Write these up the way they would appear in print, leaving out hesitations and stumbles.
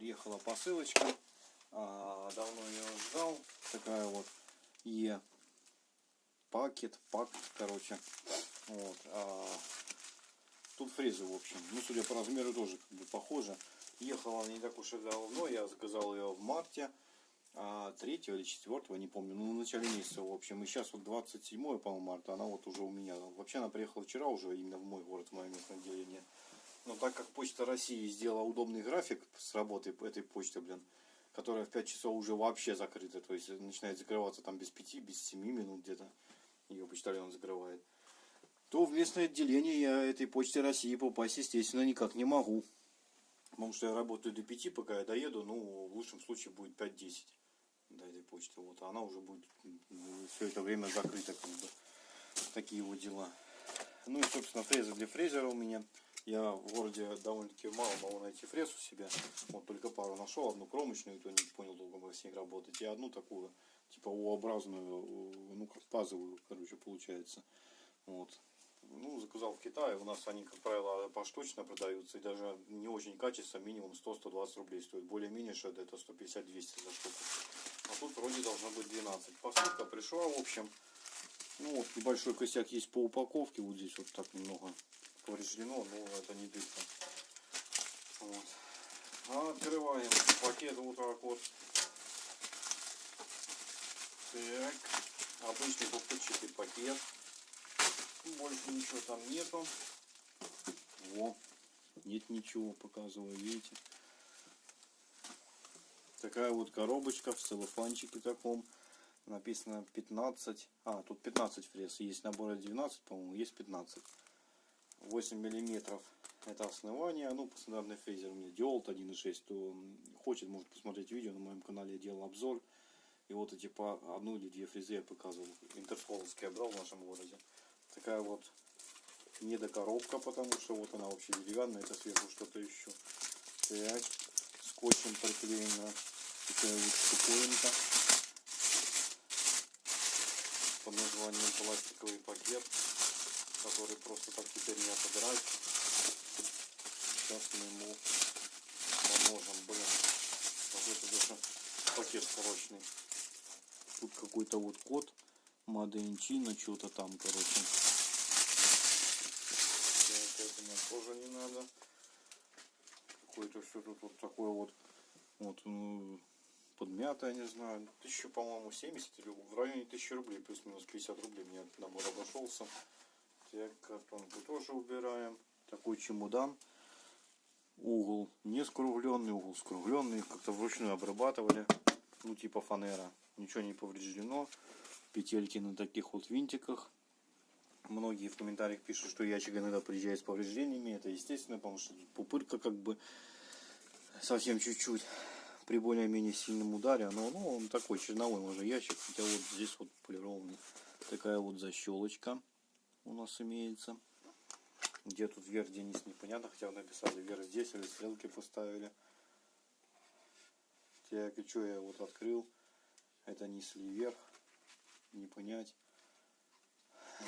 приехала посылочка. Давно ее ждал. Такая вот пакет, короче. Вот. Тут фрезы, в общем. Ну, судя по размеру, тоже как бы похоже. Ехала она не так уж и давно. Я заказал ее в марте. 3 или 4, не помню, ну, в начале месяца, в общем. И сейчас вот 27, по-моему, марта, она вот уже у меня. Вообще она приехала вчера уже именно в мой город, в мое местное отделение. Но так как Почта России сделала удобный график с работы этой почты, которая в 5 часов уже вообще закрыта, то есть начинает закрываться там без 5, без 7 минут где-то, ее почтальон закрывает, то в местное отделение я этой Почты России попасть, естественно, никак не могу. Потому что я работаю до 5, пока я доеду, ну, в лучшем случае будет 5-10 до этой почты. Вот, а она уже будет все это время закрыта, как бы. Такие вот дела. Ну и, собственно, фреза для фрезера у меня. Я в городе довольно-таки мало могу найти фрез у себя. Вот только пару нашел, одну кромочную, и то не понял долго с ней работать. И одну такую, типа U-образную, ну как пазовую, короче, получается. Вот. Ну, заказал в Китае. У нас они, как правило, поштучно продаются. И даже не очень качественно, минимум 100-120 рублей стоит. Более-менее что это 150-200 за штуку. А тут вроде должно быть 12. Посылка пришла, в общем. Ну вот небольшой косяк есть по упаковке. Вот здесь вот так немного повреждено, но это не дырка. Вот. Открываем пакет вот так вот. Так. Обычный пупырчатый пакет. Больше ничего там нету. Во. Нет ничего, показываю, видите. Такая вот коробочка в целлофанчике таком. Написано 15. Тут 15 фрез. Есть набора 12, по-моему, есть 15. 8 миллиметров это основание. Ну, по стандартной фрезе у меня Диолт 1.6. Кто хочет, может посмотреть видео. На моем канале я делал обзор. И вот эти по одну или две фрезы я показывал. Интерсколовский я брал в нашем городе. Такая вот недокоробка, потому что вот она вообще деревянная. Это сверху что-то еще. Так. Скотчем приклеена. Такая вот штуковинка. Под названием пластиковый пакет, который просто так теперь не отодрать. Сейчас мы ему поможем. Какой-то даже пакет корочный. Тут какой-то вот код Made in China, что-то там, короче. Это нам тоже не надо. Какое-то все тут вот такое вот подмятое, не знаю, 1000, по-моему, 70 или в районе 1000 рублей, плюс-минус 50 рублей мне этот набор обошелся. Так, картонку тоже убираем. Такой чемодан. Угол не скругленный, угол скругленный. Как-то вручную обрабатывали. Ну, типа фанера. Ничего не повреждено. Петельки на таких вот винтиках. Многие в комментариях пишут, что ящик иногда приезжает с повреждениями. Это естественно, потому что пупырка как бы совсем чуть-чуть. При более-менее сильном ударе, но он такой черновой уже ящик, хотя вот здесь вот полированный. Такая вот защелочка у нас имеется. Где тут вверх, где низ, непонятно, хотя написали вверх здесь или стрелки поставили. Так, и что я вот открыл, это низ или вверх, не понять.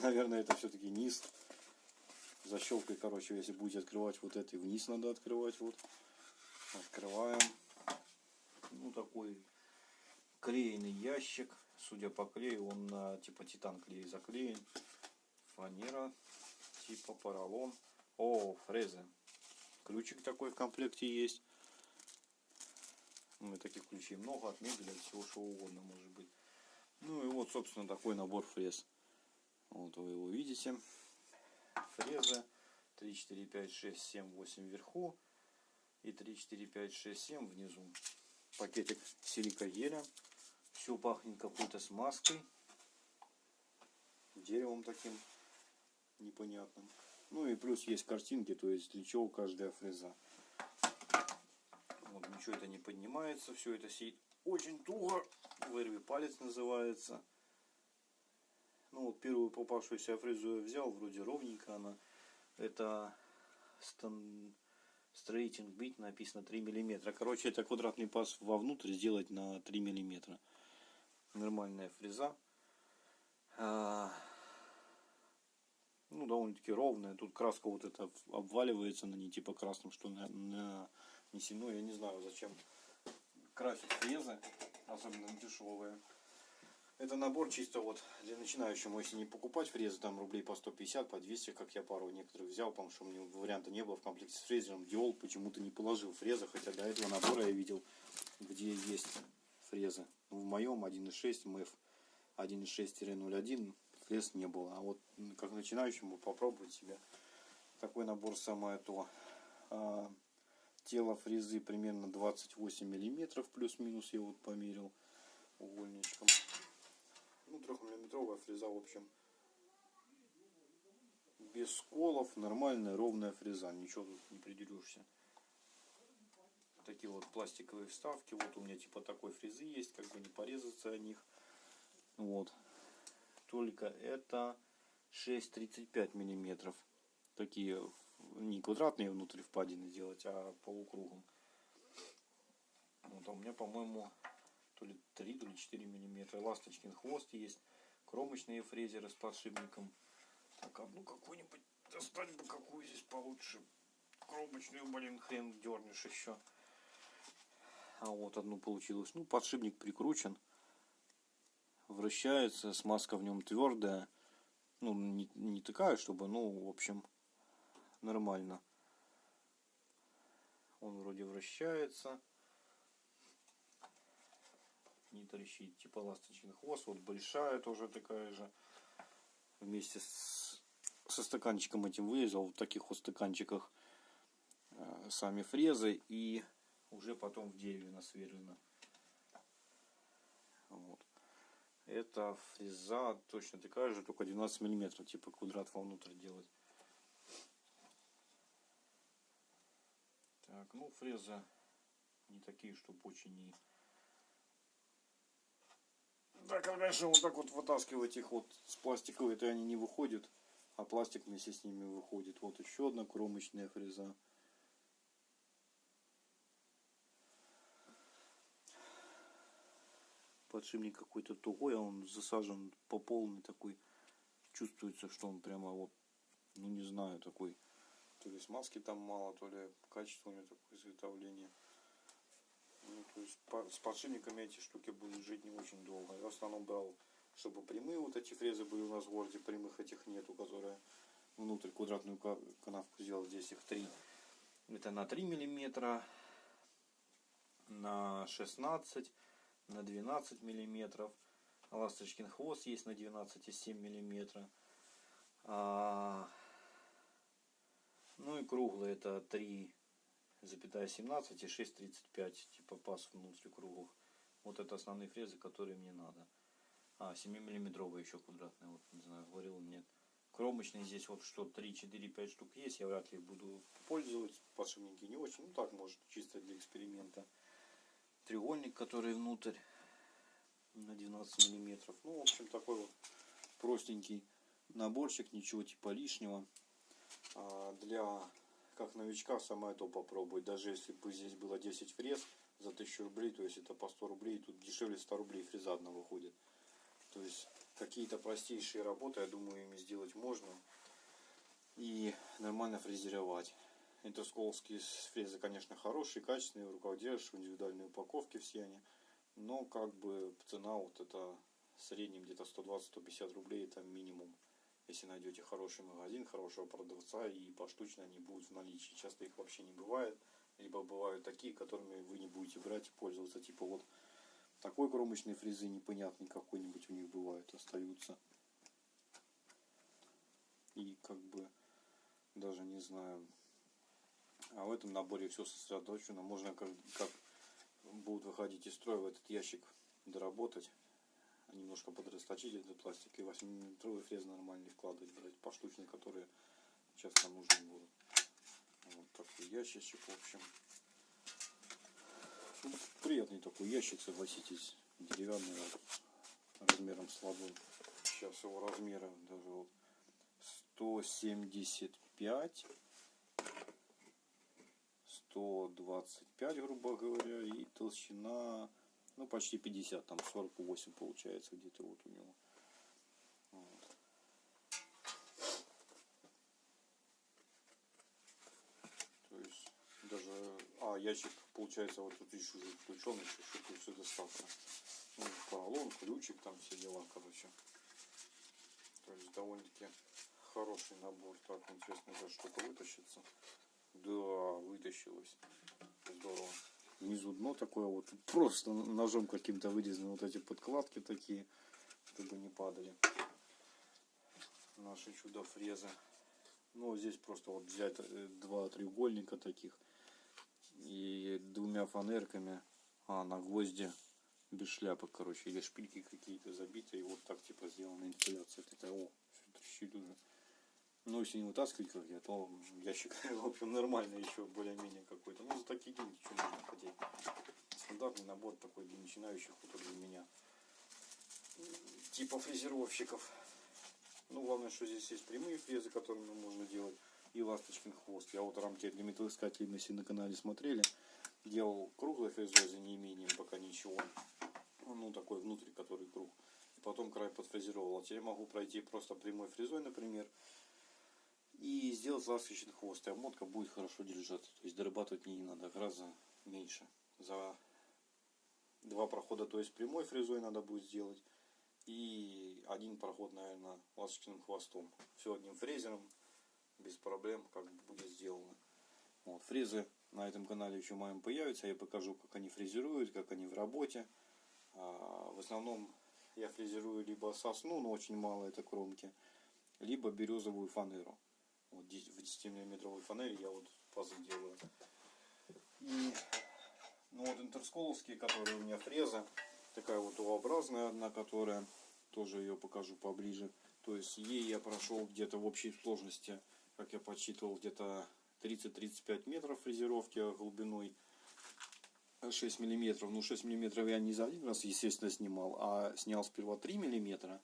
Наверное, это все-таки низ. Защелкой, короче, если будете открывать вот это, вниз надо открывать, вот. Открываем. Ну, такой клееный ящик. Судя по клею, он на типа титан клей заклеен. Фанера, типа поролон. О, фрезы. Ключик такой в комплекте есть. Ну, и таких ключей много, от мебели, от всего что угодно может быть. Ну и вот, собственно, такой набор фрез. Вот вы его видите. Фрезы 3, 4, 5, 6, 7, 8 вверху. И 3, 4, 5, 6, 7 внизу. Пакетик силикагеля. Все пахнет какой-то смазкой. Деревом таким непонятным. Ну и плюс есть картинки, то есть для чего каждая фреза. Вот ничего это не поднимается. Все это сидит очень туго. Вырви палец называется. Ну вот первую попавшуюся фрезу я взял. Вроде ровненько она. Это Straightening Bit, написано 3 мм. Короче, это квадратный паз вовнутрь сделать на 3 мм. Нормальная фреза. Ну, довольно-таки ровная. Тут краска вот эта обваливается на ней, типа красным, что на не сильно. Я не знаю, зачем красить фрезы, особенно дешевые. Это набор чисто вот для начинающего. Если не покупать фрезы, там рублей по 150, по 200, как я пару некоторых взял, потому что у меня варианта не было в комплекте с фрезером. Диол почему-то не положил фрезы, хотя до этого набора я видел, где есть фрезы. В моем 1.6 МФ 1.6-01 фрез не было. А вот как начинающему попробовать себе такой набор самое то. Тело фрезы примерно 28 миллиметров плюс-минус, я вот померил угольничком. Ну, 3-миллиметровая фреза, в общем, без сколов, нормальная ровная фреза, ничего тут не придерешься. Такие вот пластиковые вставки, вот у меня типа такой фрезы есть, как бы не порезаться о них. Вот, только это 6,35 миллиметров, такие не квадратные внутри впадины делать, а полукругом. Вот, а у меня, по-моему, то ли 3, то ли 4 миллиметра. Ласточкин хвост есть. Кромочные фрезеры с подшипником. Так, одну какую-нибудь достать бы, какую здесь получше. Кромочную, блин, хрен дернешь еще. А вот одну получилось. Ну, подшипник прикручен. Вращается, смазка в нем твердая. Ну, не такая, чтобы, ну, в общем, нормально. Он вроде вращается. Не трещит. Типа ласточкин хвост. Вот большая тоже такая же. Вместе со стаканчиком этим вырезал. В таких вот стаканчиках сами фрезы. И уже потом в дереве насверлено. Вот. Эта фреза точно такая же, только 12 миллиметров. Типа квадрат вовнутрь делать. Так, ну фрезы не такие, чтобы очень не... Да, конечно, вот так вот вытаскивать их вот с пластиковой, то они не выходят, а пластик вместе с ними выходит. Вот еще одна кромочная фреза. Подшипник какой-то тугой, а он засажен по полной такой. Чувствуется, что он прямо вот, ну не знаю, такой. То ли смазки там мало, то ли качество у него такое изготовление. Ну, то есть с подшипниками эти штуки будут жить не очень долго. Я в основном брал, чтобы прямые вот эти фрезы были у нас в городе, прямых этих нету, которые внутрь квадратную канавку сделал. Здесь их 3. Это на 3 миллиметра, на 16, на 12 миллиметров. Ласточкин хвост есть на 12,7 миллиметра. Ну и круглые это 3,17 и 6,35, типа паз внутри круглых. Вот это основные фрезы, которые мне надо. 7-миллиметровые еще квадратные, вот не знаю, говорил нет. Кромочные здесь вот что 3, 4, 5 штук есть, я вряд ли буду пользоваться. Подшипники не очень, ну так может, чисто для эксперимента. Треугольник, который внутрь на 12 миллиметров. Ну, в общем, такой вот простенький наборчик, ничего типа лишнего. Для как новичка самое то попробовать. Даже если бы здесь было 10 фрез за 1000 рублей, то есть это по 100 рублей, тут дешевле 100 рублей фреза одна выходит. То есть какие-то простейшие работы, я думаю, ими сделать можно. И нормально фрезеровать. Интерсколовские фрезы, конечно, хорошие, качественные, в руках держишь, в индивидуальной упаковке все они. Но как бы цена вот это в среднем где-то 120-150 рублей, это минимум. Если найдете хороший магазин, хорошего продавца, и поштучно они будут в наличии. Часто их вообще не бывает. Либо бывают такие, которыми вы не будете брать и пользоваться. Типа вот такой кромочной фрезы непонятный какой-нибудь у них бывает, остаются. И как бы даже не знаю. А в этом наборе все сосредоточено. Можно как будут выходить из строя в этот ящик доработать. Немножко подрасточить этот пластик и 8-миллиметровый фрез нормальный вкладывать, брать поштучные, которые часто нужны будут. Вот такой ящичек, в общем. Ну, приятный такой ящик, согласитесь, деревянный, размером с ладонь. Сейчас его размеры даже вот 175, 125, грубо говоря, и толщина, ну, почти 50, там 48 получается где-то вот у него. Вот. То есть даже, А ящик, получается, вот тут еще уже включен, еще что-то все достался. Ну, поролон, ключик, там все дела, короче. То есть довольно-таки хороший набор. Так, интересно, сейчас что-то вытащится. Да, вытащилось. Здорово. Внизу дно такое вот. Просто ножом каким-то вырезаны вот эти подкладки такие, чтобы не падали. Наши чудо-фрезы. Ну, здесь просто вот взять два треугольника таких. И двумя фанерками. На гвозди без шляпы, короче. Или шпильки какие-то забиты. И вот так типа сделана инсталляция. Это, все трещит уже. Ну, если не вытаскивать как я, то ящик, в общем, нормальный еще, более-менее какой-то. Ну, за такие деньги, что можно хотеть. Стандартный набор такой для начинающих, вот для меня. Типа фрезеровщиков. Ну, главное, что здесь есть прямые фрезы, которыми можно делать. И ласточкин хвост. Я вот рамки для металлоискателей, если на канале смотрели, делал круглой фрезой за неимением пока ничего. Ну, такой внутрь, который круг. И потом край подфрезеровал. А теперь могу пройти просто прямой фрезой, например. И сделать ласточкин хвост. И обмотка будет хорошо держаться. То есть дорабатывать не надо. Гораздо меньше. За два прохода, то есть прямой фрезой надо будет сделать. И один проход, наверное, ласточкиным хвостом. Все одним фрезером. Без проблем, как будет сделано. Вот, фрезы на этом канале еще моем появятся. Я покажу, как они фрезеруют, как они в работе. В основном я фрезерую либо сосну, но очень мало это кромки, либо березовую фанеру. Вот в 10-миллиметровой фанере я вот пазы делаю. И ну вот интерсколовские, которые у меня фреза, такая вот U-образная одна, которая, тоже ее покажу поближе. То есть ей я прошел где-то в общей сложности, как я подсчитывал, где-то 30-35 метров фрезеровки глубиной 6 миллиметров. Ну 6 миллиметров я не за один раз, естественно, снимал, а снял сперва 3 миллиметра,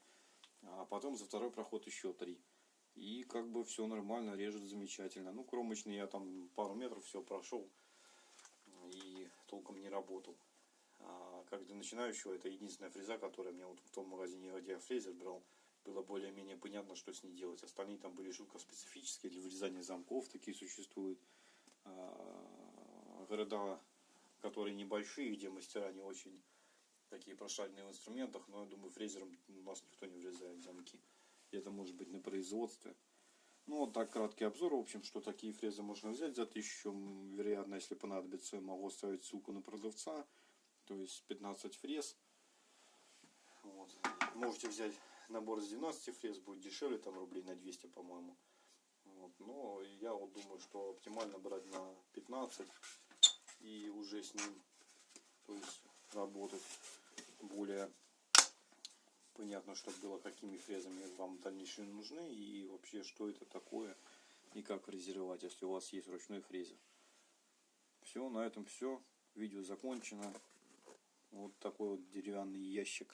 а потом за второй проход еще 3. И как бы все нормально, режет замечательно. Ну, кромочный я там пару метров все прошел и толком не работал. Как для начинающего, это единственная фреза, которая мне вот в том магазине, где я фрезер брал, было более-менее понятно, что с ней делать. Остальные там были жутко специфические, для вырезания замков такие существуют. Города, которые небольшие, где мастера не очень такие прошаренные в инструментах, но я думаю, фрезером у нас никто не врезает замки. Это может быть на производстве. Ну, вот так краткий обзор. В общем, что такие фрезы можно взять за 1000. Вероятно, если понадобится, могу оставить ссылку на продавца. То есть 15 фрез. Вот. Можете взять набор с 12 фрез, будет дешевле, там рублей на 200, по-моему. Вот. Но я вот думаю, что оптимально брать на 15 и уже с ним, то есть, работать более понятно, что было, какими фрезами вам в дальнейшем нужны и вообще, что это такое и как фрезеровать, если у вас есть ручной фрезер. Все, на этом все. Видео закончено. Вот такой вот деревянный ящик.